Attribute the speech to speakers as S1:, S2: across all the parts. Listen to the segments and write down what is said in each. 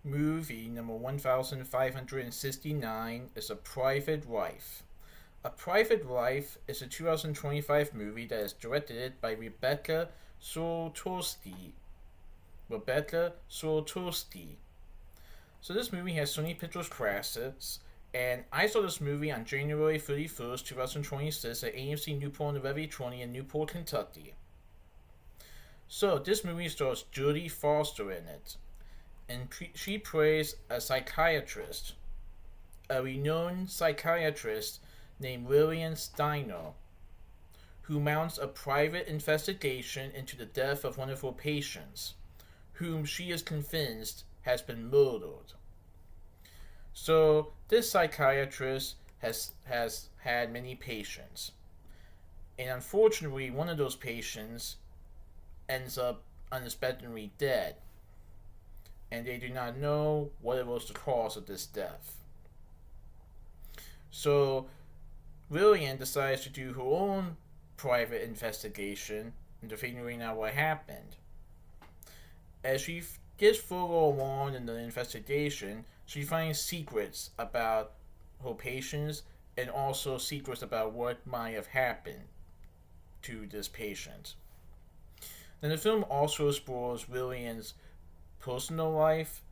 S1: Movie number 1569 is A Private Life. A Private Life is a 2025 movie that is directed by Rebecca Soltorsti. Rebecca Soltorsti. So this movie has Sony Pictures Classics, and I saw this movie on January 31st, 2026 at AMC Newport and Levee 20 in Newport, Kentucky. So this movie stars Jodie Foster in it, and she plays a psychiatrist, a renowned psychiatrist named Lillian Steiner, who mounts a private investigation into the death of one of her patients, whom she is convinced has been murdered. So this psychiatrist has had many patients, and unfortunately one of those patients ends up unexpectedly dead, and they do not know what was the cause of this death. So Lillian decides to do her own private investigation into figuring out what happened. As she gets further along in the investigation, she finds secrets about her patients and also secrets about what might have happened to this patient. Then the film also explores Lillian's personal life,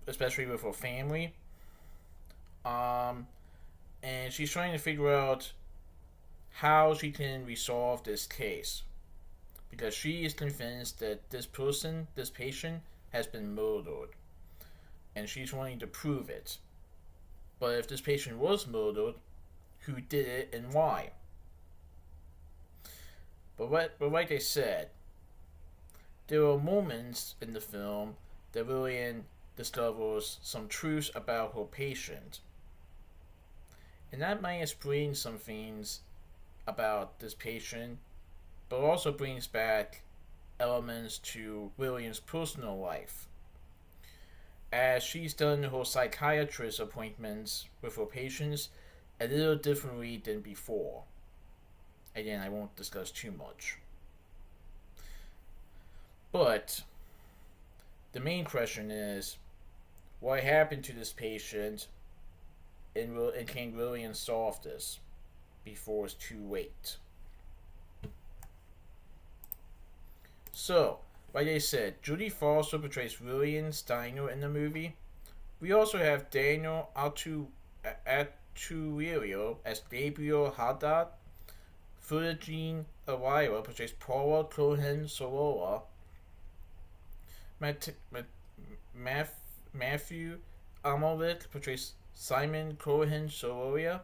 S1: especially with her family. And she's trying to figure out how she can resolve this case, because she is convinced that this patient, has been murdered, and she's wanting to prove it. But if this patient was murdered, who did it and why? But like I said, there are moments in the film that Lillian discovers some truths about her patient, and that might explain some things about this patient, but also brings back elements to Lillian's personal life, as she's done her psychiatrist appointments with her patients a little differently than before. Again, I won't discuss too much. But the main question is, what happened to this patient, and can Lillian solve this before it's too late? So, like I said, Jodie Foster portrays Lillian Steiner in the movie. We also have Daniel Artulio as Gabriel Haddad. Philogene Araya portrays Paula Cohen Sorolla. Matthew Amolik portrays Simon Cohen Sorolla.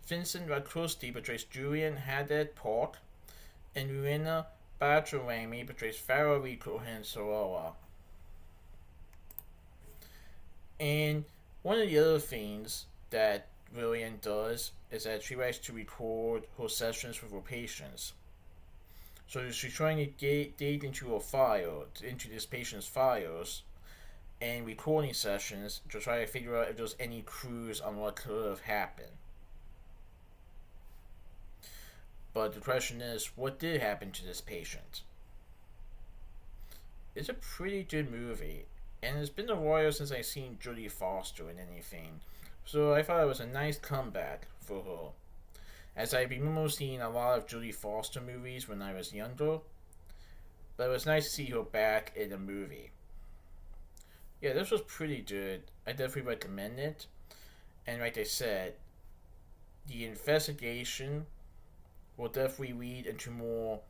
S1: Vincent Raccosti portrays Julian Haddad Park. And Irina Bacharami portrays Farrah Cohen Sorolla. And one of the other things that Lillian does is that she likes to record her sessions with her patients. So she's trying to dig into her file, into this patient's files, and recording sessions to try to figure out if there's any clues on what could have happened. But the question is, what did happen to this patient? It's a pretty good movie, and it's been a while since I've seen Jodie Foster in anything, so I thought it was a nice comeback for her, as I remember seeing a lot of Jodie Foster movies when I was younger, but it was nice to see her back in a movie. Yeah, this was pretty good. I definitely recommend it, and like I said, the investigation will definitely lead into more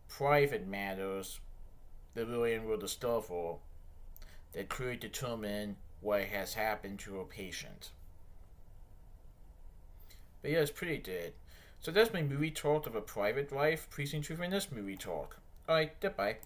S1: private matters that Lillian will discover that could determine what has happened to her patient. But yeah, it's pretty good. So that's my movie talk of A Private Life. Please enjoy my next movie talk. Alright, goodbye.